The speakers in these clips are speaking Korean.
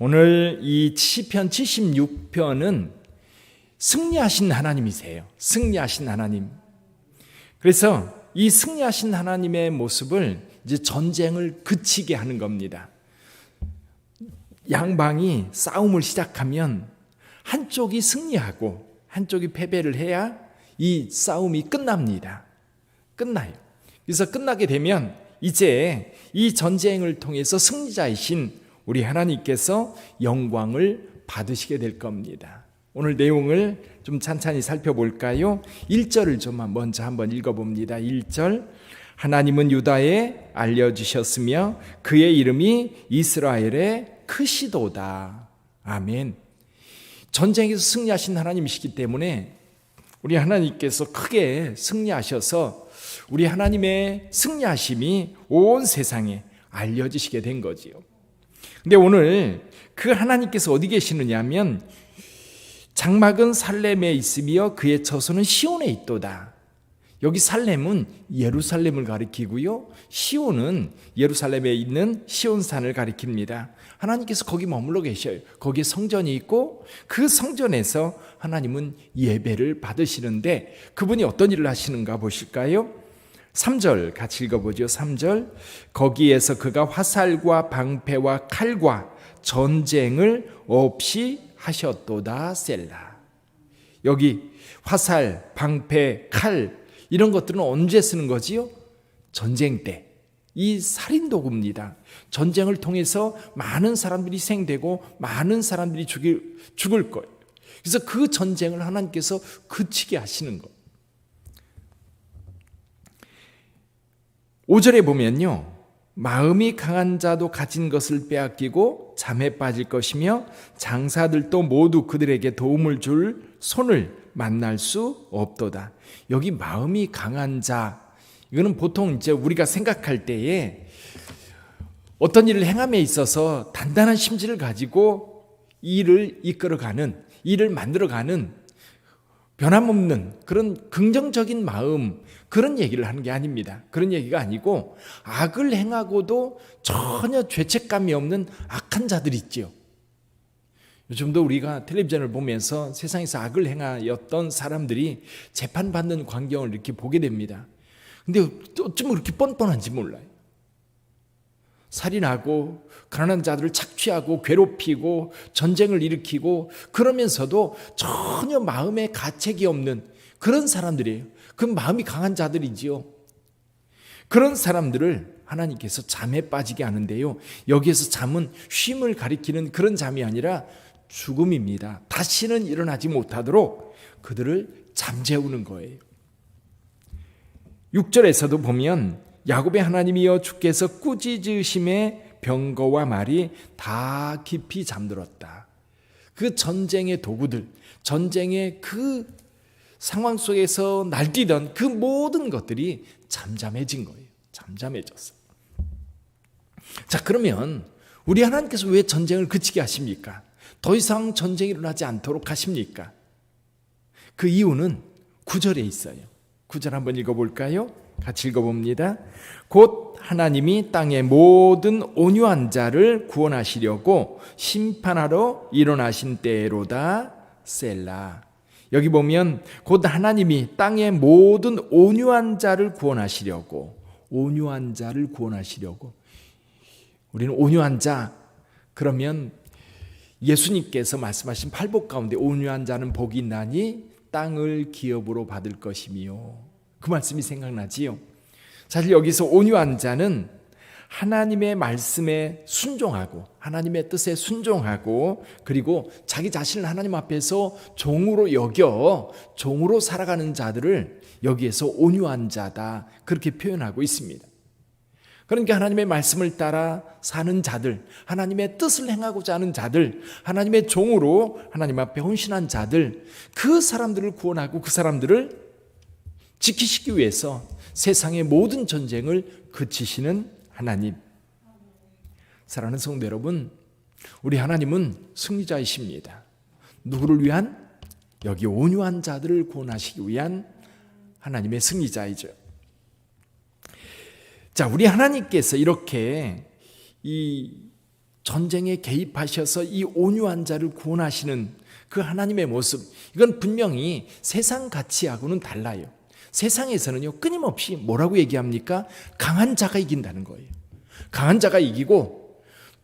오늘 이 시편 76편은 승리하신 하나님이세요. 승리하신 하나님. 그래서 이 승리하신 하나님의 모습을 이제 전쟁을 그치게 하는 겁니다. 양방이 싸움을 시작하면 한쪽이 승리하고 한쪽이 패배를 해야 이 싸움이 끝납니다. 끝나요. 그래서 끝나게 되면 이제 이 전쟁을 통해서 승리자이신 우리 하나님께서 영광을 받으시게 될 겁니다. 오늘 내용을 좀 찬찬히 살펴볼까요? 1절을 좀 먼저 한번 읽어봅니다. 1절, 하나님은 유다에 알려주셨으며 그의 이름이 이스라엘의 크시도다. 아멘. 전쟁에서 승리하신 하나님이시기 때문에 우리 하나님께서 크게 승리하셔서 우리 하나님의 승리하심이 온 세상에 알려지시게 된 거지요. 근데 오늘 그 하나님께서 어디 계시느냐 하면 장막은 살렘에 있으며 그의 처소는 시온에 있도다. 여기 살렘은 예루살렘을 가리키고요, 시온은 예루살렘에 있는 시온산을 가리킵니다. 하나님께서 거기 머물러 계셔요. 거기에 성전이 있고 그 성전에서 하나님은 예배를 받으시는데 그분이 어떤 일을 하시는가 보실까요? 3절 같이 읽어보죠. 3절, 거기에서 그가 화살과 방패와 칼과 전쟁을 없이 하셨도다. 셀라. 여기 화살, 방패, 칼 이런 것들은 언제 쓰는 거지요? 전쟁 때. 이 살인도구입니다. 전쟁을 통해서 많은 사람들이 희생되고 많은 사람들이 죽을 거예요. 그래서 그 전쟁을 하나님께서 그치게 하시는 것. 5절에 보면요, 마음이 강한 자도 가진 것을 빼앗기고 잠에 빠질 것이며 장사들도 모두 그들에게 도움을 줄 손을 만날 수 없도다. 여기 마음이 강한 자, 이거는 보통 이제 우리가 생각할 때에 어떤 일을 행함에 있어서 단단한 심지를 가지고 일을 이끌어가는, 일을 만들어가는 변함없는 그런 긍정적인 마음, 그런 얘기를 하는 게 아닙니다. 그런 얘기가 아니고 악을 행하고도 전혀 죄책감이 없는 악한 자들이 있지요. 요즘도 우리가 텔레비전을 보면서 세상에서 악을 행하였던 사람들이 재판받는 광경을 이렇게 보게 됩니다. 근데 어쩌면 그렇게 뻔뻔한지 몰라요. 살인하고 가난한 자들을 착취하고 괴롭히고 전쟁을 일으키고 그러면서도 전혀 마음에 가책이 없는 그런 사람들이에요. 그 마음이 강한 자들이지요. 그런 사람들을 하나님께서 잠에 빠지게 하는데요, 여기에서 잠은 쉼을 가리키는 그런 잠이 아니라 죽음입니다. 다시는 일어나지 못하도록 그들을 잠재우는 거예요. 6절에서도 보면 야곱의 하나님이여 주께서 꾸짖으심에 병거와 말이 다 깊이 잠들었다. 그 전쟁의 도구들, 전쟁의 그 상황 속에서 날뛰던 그 모든 것들이 잠잠해진 거예요. 잠잠해졌어. 자, 그러면 우리 하나님께서 왜 전쟁을 그치게 하십니까? 더 이상 전쟁이 일어나지 않도록 하십니까? 그 이유는 9절에 있어요. 9절 한번 읽어볼까요? 같이 읽어봅니다. 곧 하나님이 땅의 모든 온유한 자를 구원하시려고 심판하러 일어나신 때로다. 셀라. 여기 보면 곧 하나님이 땅의 모든 온유한 자를 구원하시려고, 온유한 자를 구원하시려고. 우리는 온유한 자, 그러면 예수님께서 말씀하신 팔복 가운데 온유한 자는 복이 있나니 땅을 기업으로 받을 것이며, 그 말씀이 생각나지요. 사실 여기서 온유한 자는 하나님의 말씀에 순종하고 하나님의 뜻에 순종하고 그리고 자기 자신을 하나님 앞에서 종으로 여겨 종으로 살아가는 자들을 여기에서 온유한 자다, 그렇게 표현하고 있습니다. 그러니까 하나님의 말씀을 따라 사는 자들, 하나님의 뜻을 행하고자 하는 자들, 하나님의 종으로 하나님 앞에 헌신한 자들, 그 사람들을 구원하고 그 사람들을 지키시기 위해서 세상의 모든 전쟁을 그치시는 하나님. 사랑하는 성도 여러분, 우리 하나님은 승리자이십니다. 누구를 위한? 여기 온유한 자들을 구원하시기 위한 하나님의 승리자이죠. 자, 우리 하나님께서 이렇게 이 전쟁에 개입하셔서 이 온유한 자를 구원하시는 그 하나님의 모습, 이건 분명히 세상 가치하고는 달라요. 세상에서는요, 끊임없이 뭐라고 얘기합니까? 강한 자가 이긴다는 거예요. 강한 자가 이기고,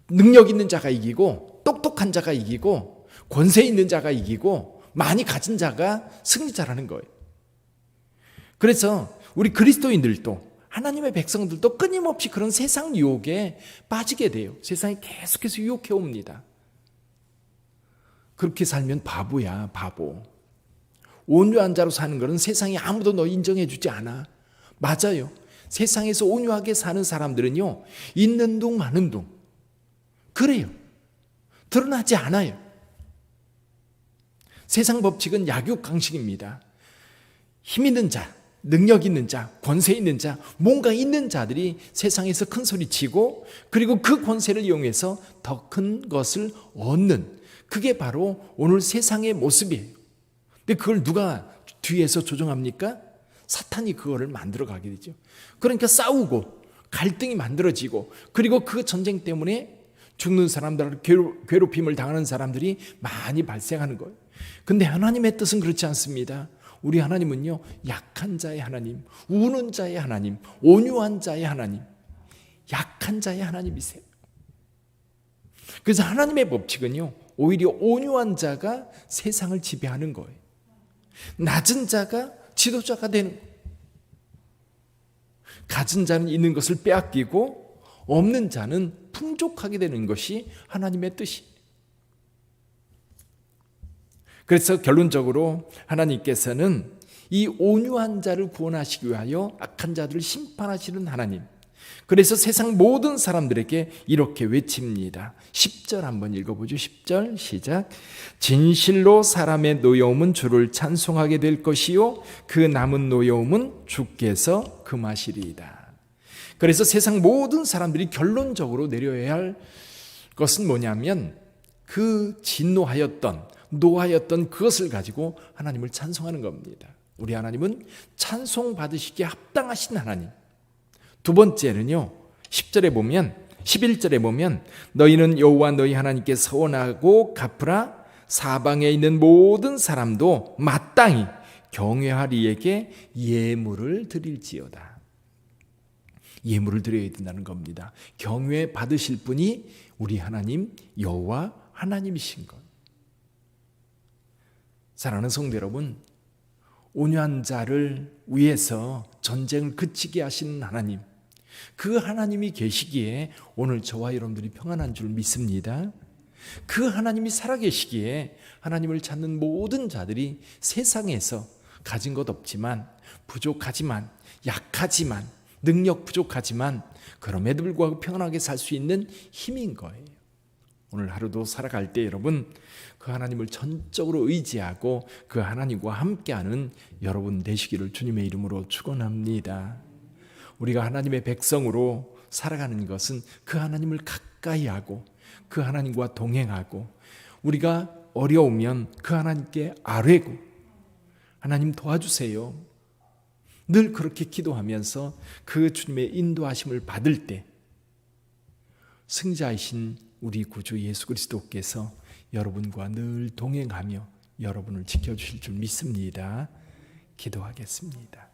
능력 있는 자가 이기고, 똑똑한 자가 이기고, 권세 있는 자가 이기고, 많이 가진 자가 승리자라는 거예요. 그래서 우리 그리스도인들도, 하나님의 백성들도 끊임없이 그런 세상 유혹에 빠지게 돼요. 세상이 계속해서 유혹해 옵니다. 그렇게 살면 바보야, 바보. 온유한 자로 사는 것은 세상에 아무도 너 인정해 주지 않아. 맞아요. 세상에서 온유하게 사는 사람들은요, 있는 둥 마는 둥. 그래요. 드러나지 않아요. 세상 법칙은 약육강식입니다. 힘 있는 자, 능력 있는 자, 권세 있는 자, 뭔가 있는 자들이 세상에서 큰 소리 치고, 그리고 그 권세를 이용해서 더 큰 것을 얻는, 그게 바로 오늘 세상의 모습이에요. 근데 그걸 누가 뒤에서 조정합니까? 사탄이 그거를 만들어 가게 되죠. 그러니까 싸우고 갈등이 만들어지고, 그리고 그 전쟁 때문에 죽는 사람들, 괴롭힘을 당하는 사람들이 많이 발생하는 거예요. 근데 하나님의 뜻은 그렇지 않습니다. 우리 하나님은요, 약한 자의 하나님, 우는 자의 하나님, 온유한 자의 하나님, 약한 자의 하나님이세요. 그래서 하나님의 법칙은요, 오히려 온유한 자가 세상을 지배하는 거예요. 낮은 자가 지도자가 되는 거예요. 가진 자는 있는 것을 빼앗기고 없는 자는 풍족하게 되는 것이 하나님의 뜻이에요. 그래서 결론적으로 하나님께서는 이 온유한 자를 구원하시기 위하여 악한 자들을 심판하시는 하나님, 그래서 세상 모든 사람들에게 이렇게 외칩니다. 10절 한번 읽어보죠. 10절 시작. 진실로 사람의 노여움은 주를 찬송하게 될 것이요 그 남은 노여움은 주께서 금하시리이다. 그래서 세상 모든 사람들이 결론적으로 내려야 할 것은 뭐냐면, 그 진노하였던 노하였던 그것을 가지고 하나님을 찬송하는 겁니다. 우리 하나님은 찬송 받으시기에 합당하신 하나님. 두 번째는요, 10절에 보면, 11절에 보면, 너희는 여호와 너희 하나님께 서원하고 갚으라. 사방에 있는 모든 사람도 마땅히 경외하리에게 예물을 드릴지어다. 예물을 드려야 된다는 겁니다. 경외 받으실 분이 우리 하나님 여호와 하나님이신 것. 사랑하는 성도 여러분, 온유한 자를 위해서 전쟁을 그치게 하시는 하나님, 그 하나님이 계시기에 오늘 저와 여러분들이 평안한 줄 믿습니다. 그 하나님이 살아계시기에 하나님을 찾는 모든 자들이 세상에서 가진 것 없지만, 부족하지만, 약하지만, 능력 부족하지만 그럼에도 불구하고 평안하게 살 수 있는 힘인 거예요. 오늘 하루도 살아갈 때 여러분, 그 하나님을 전적으로 의지하고 그 하나님과 함께하는 여러분 되시기를 주님의 이름으로 축원합니다. 우리가 하나님의 백성으로 살아가는 것은 그 하나님을 가까이 하고 그 하나님과 동행하고, 우리가 어려우면 그 하나님께 아뢰고, 하나님 도와주세요, 늘 그렇게 기도하면서 그 주님의 인도하심을 받을 때 승자이신 우리 구주 예수 그리스도께서 여러분과 늘 동행하며 여러분을 지켜주실 줄 믿습니다. 기도하겠습니다.